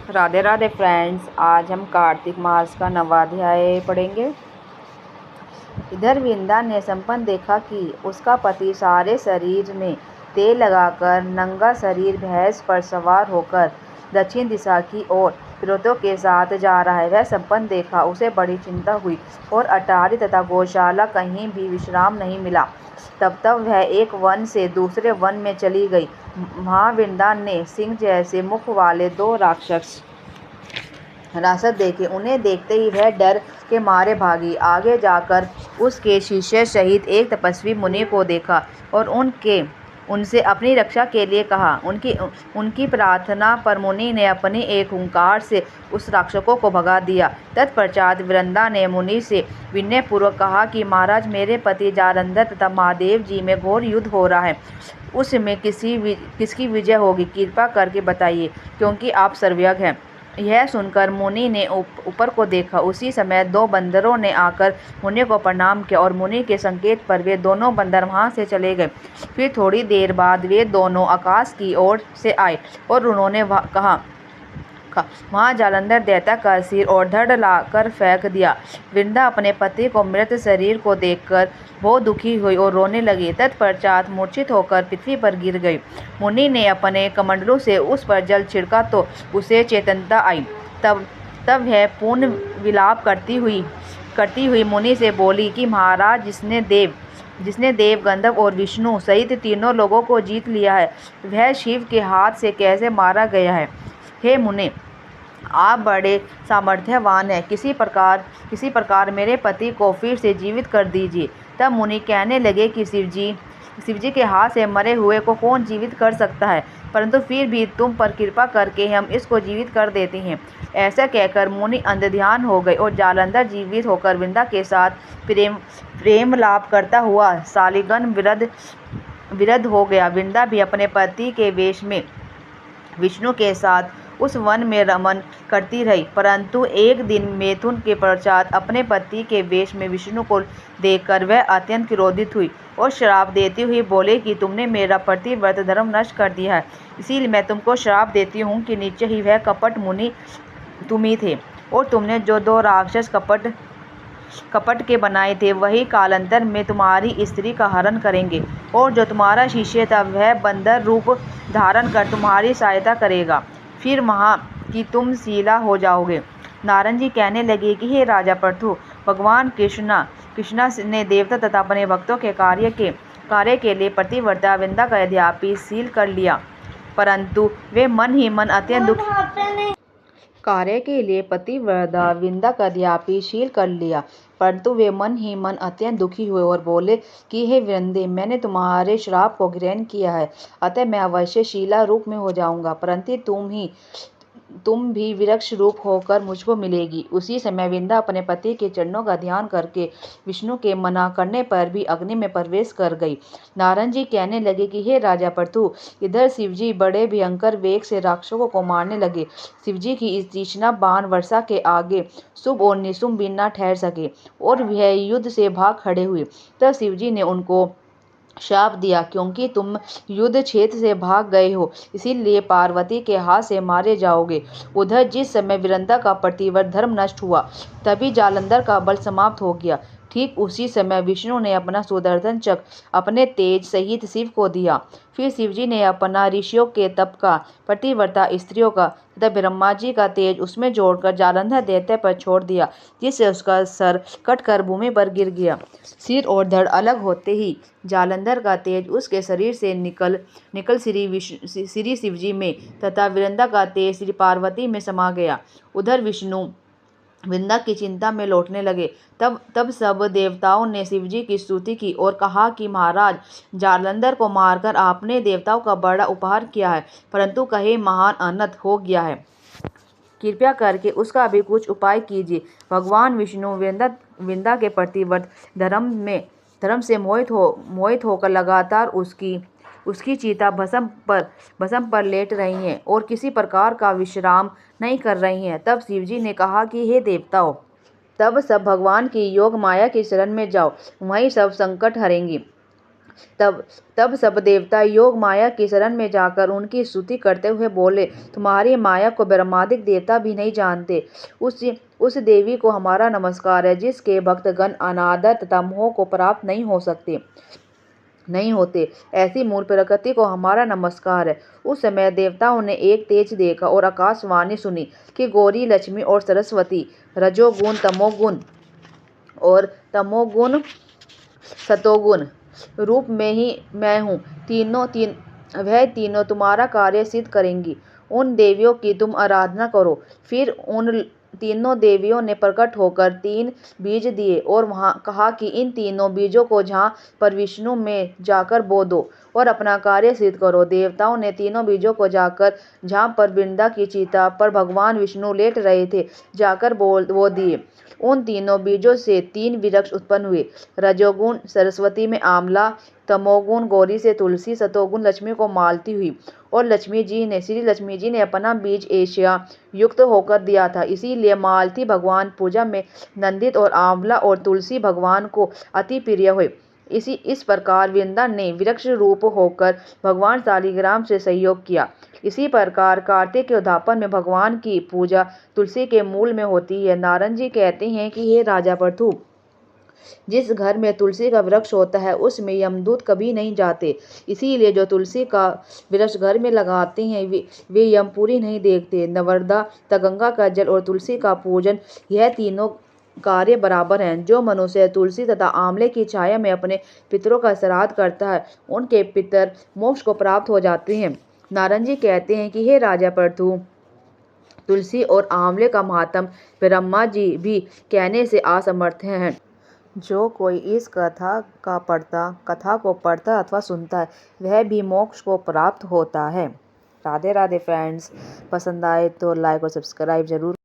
Radhe Radhe friends, आज हम कार्तिक मास का नवाध्याय पढ़ेंगे। इधर विंदा ने संपन्न देखा कि उसका पति सारे शरीर में तेल लगाकर नंगा शरीर भैंस पर सवार होकर दक्षिण दिशा की ओर विरोधों के साथ जा रहा है। वह संपन्न देखा, उसे बड़ी चिंता हुई और अटारी तथा गौशाला कहीं भी विश्राम नहीं मिला। तब वह एक वन से दूसरे वन में चली गई। महाविंदा ने सिंह जैसे मुख वाले दो राक्षस देखे। उन्हें देखते ही वह डर के मारे भागी। आगे जाकर उसके शिष्य सहित एक तपस्वी मुनि को देखा और उनसे अपनी रक्षा के लिए कहा। उनकी प्रार्थना पर मुनि ने अपने एक हुंकार से उस राक्षसों को भगा दिया। तत्पश्चात विरंदा ने मुनि से विनयपूर्वक कहा कि महाराज, मेरे पति जालंधर तथा महादेव जी में घोर युद्ध हो रहा है। उसमें किसकी विजय होगी, कृपा करके बताइए, क्योंकि आप सर्वज्ञ हैं। यह सुनकर मुनि ने ऊपर को देखा। उसी समय दो बंदरों ने आकर मुनि को प्रणाम किया और मुनि के संकेत पर वे दोनों बंदर वहां से चले गए। फिर थोड़ी देर बाद वे दोनों आकाश की ओर से आए और उन्होंने कहा, वहाँ जालंधर देवता का सिर और धड़ लाकर फेंक दिया। वृंदा अपने पति को मृत शरीर को देखकर बहुत दुखी हुई और रोने लगी। तत्पश्चात मूर्छित होकर पृथ्वी पर गिर गई। मुनि ने अपने कमंडलों से उस पर जल छिड़का तो उसे चेतनता आई। तब वह पूर्ण विलाप करती हुई मुनि से बोली कि महाराज, जिसने देव, गंधर्व और विष्णु सहित तीनों लोगों को जीत लिया है, वह शिव के हाथ से कैसे मारा गया है। हे मुने, आप बड़े सामर्थ्यवान हैं। किसी प्रकार मेरे पति को फिर से जीवित कर दीजिए। तब मुनि कहने लगे कि शिवजी के हाथ से मरे हुए को कौन जीवित कर सकता है, परंतु फिर भी तुम पर कृपा करके हम इसको जीवित कर देते हैं। ऐसा कहकर मुनि अंधध्यान हो गए और जालंधर जीवित होकर वृंदा के साथ प्रेम लाभ करता हुआ शालिग्राम विरध हो गया। वृंदा भी अपने पति के वेश में विष्णु के साथ उस वन में रमन करती रही, परंतु एक दिन मैथुन के पश्चात अपने पति के वेश में विष्णु को देखकर वह अत्यंत क्रोधित हुई और श्राप देती हुई बोले कि तुमने मेरा प्रतिव्रत धर्म नष्ट कर दिया है, इसीलिए मैं तुमको श्राप देती हूँ कि नीचे ही वह कपट मुनि तुम ही थे, और तुमने जो दो राक्षस कपट के बनाए थे वही कालांतर में तुम्हारी स्त्री का हरण करेंगे, और जो तुम्हारा शिष्य था वह बंदर रूप धारण कर तुम्हारी सहायता करेगा। फिर वहाँ कि तुम शीला हो जाओगे। नारद जी कहने लगे कि हे राजा पृथु, भगवान कृष्णा ने देवता तथा अपने भक्तों के कार्य के लिए प्रतिव्रता वृंदा का यद्यपि शील कर लिया, परंतु वे मन ही मन अत्यंत दुखी कार्य के लिए पतिव्रता वृंदा का यद्यपि शील कर लिया, परंतु वे मन ही मन अत्यंत दुखी हुए और बोले कि हे वृंदे, मैंने तुम्हारे श्राप को ग्रहण किया है, अतः मैं अवश्य शीला रूप में हो जाऊंगा, परंतु तुम भी वृक्ष रूप होकर मुझको मिलेगी। उसी समय वृंदा अपने पति के चरणों का ध्यान करके विष्णु के मना करने पर भी अग्नि में प्रवेश कर गई। नारद जी कहने लगे कि हे राजा पृथु, इधर शिवजी बड़े भयंकर वेग से राक्षसों को मारने लगे। शिवजी की इस तीक्ष्ण बाण वर्षा के आगे शुभ और निशुंभ भी न ठहर सके और वह युद्ध से भाग खड़े हुए। तब शिवजी ने उनको शाप दिया, क्योंकि तुम युद्ध क्षेत्र से भाग गए हो, इसीलिए पार्वती के हाथ से मारे जाओगे। उधर जिस समय वृंदा का प्रतिव्रत धर्म नष्ट हुआ, तभी जालंधर का बल समाप्त हो गया। ठीक उसी समय विष्णु ने अपना सुदर्शन चक्र अपने तेज सहित शिव को दिया। फिर शिवजी ने अपना ऋषियों के तप का, प्रतिव्रता स्त्रियों का तथा ब्रह्मा जी का तेज उसमें जोड़कर जालंधर दैत्य पर छोड़ दिया, जिससे उसका सर कटकर भूमि पर गिर गया। सिर और धड़ अलग होते ही जालंधर का तेज उसके शरीर से निकल श्री शिवजी में तथा वृंदा का तेज श्री पार्वती में समा गया। उधर विष्णु वृंदा की चिंता में लौटने लगे। तब सब देवताओं ने शिवजी की स्तुति की और कहा कि महाराज, जालंधर को मारकर आपने देवताओं का बड़ा उपहार किया है, परंतु कहीं महान अनर्थ हो गया है, कृपया करके उसका भी कुछ उपाय कीजिए। भगवान विष्णु वृंदा के प्रतिव्रत धर्म से मोहित होकर लगातार उसकी चिता भस्म पर लेट रही हैं और किसी प्रकार का विश्राम नहीं कर रही हैं। तब शिवजी ने कहा कि हे देवताओं, तब सब भगवान की योग माया की शरण में जाओ, वहीं सब संकट हरेंगी। तब तब सब देवता योग माया की शरण में जाकर उनकी स्तुति करते हुए बोले, तुम्हारी माया को ब्रह्मादिक देवता भी नहीं जानते। उस देवी को हमारा नमस्कार है जिसके भक्तगण अनादर तथा मोह को प्राप्त नहीं होते। ऐसी मूल प्रकृति को हमारा नमस्कार है। उस समय देवताओं ने एक तेज देखा और आकाशवाणी सुनी कि गौरी, लक्ष्मी और सरस्वती रजोगुण, तमोगुण सतोगुण रूप में ही मैं हूँ। वह तीनों तुम्हारा कार्य सिद्ध करेंगी। उन देवियों की तुम आराधना करो। फिर उन तीनों देवियों ने प्रकट होकर 3 बीज दिए और वहाँ कहा कि इन तीनों बीजों को जहाँ पर विष्णु में जाकर बो दो और अपना कार्य सिद्ध करो। देवताओं ने तीनों बीजों को जाकर जहाँ पर वृंदा की चिता पर भगवान विष्णु लेट रहे थे जाकर बो दिए। उन तीनों बीजों से 3 वृक्ष उत्पन्न हुए। रजोगुण सरस्वती में आंवला, तमोगुण गौरी से तुलसी, सतोगुण लक्ष्मी को मालती हुई। और श्री लक्ष्मी जी ने अपना बीज एशिया युक्त होकर दिया था। इसीलिए मालती भगवान पूजा में नंदित और आंवला और तुलसी भगवान को अति प्रिय हुए। इस प्रकार वृंदा ने वृक्ष रूप होकर भगवान शालिग्राम से सहयोग किया। इसी प्रकार कार्तिक के उद्यापन में भगवान की पूजा तुलसी के मूल में होती है। नारद जी कहते हैं कि हे राजा पृथु, जिस घर में तुलसी का वृक्ष होता है उसमें यमदूत कभी नहीं जाते। इसीलिए जो तुलसी का वृक्ष घर में लगाते हैं वे यमपुरी नहीं देखते। नर्मदा, गंगा का जल और तुलसी का पूजन, यह तीनों कार्य बराबर हैं। जो मनुष्य तुलसी तथा आंवले की छाया में अपने पितरों का श्राद्ध करता है उनके पितर मोक्ष को प्राप्त हो जाते हैं। नारद जी कहते हैं कि हे राजा पृथु, तुलसी और आंवले का महात्म ब्रह्मा जी भी कहने से असमर्थ हैं। जो कोई इस कथा को पढ़ता अथवा सुनता है वह भी मोक्ष को प्राप्त होता है। राधे राधे फ्रेंड्स, पसंद आए तो लाइक और सब्सक्राइब जरूर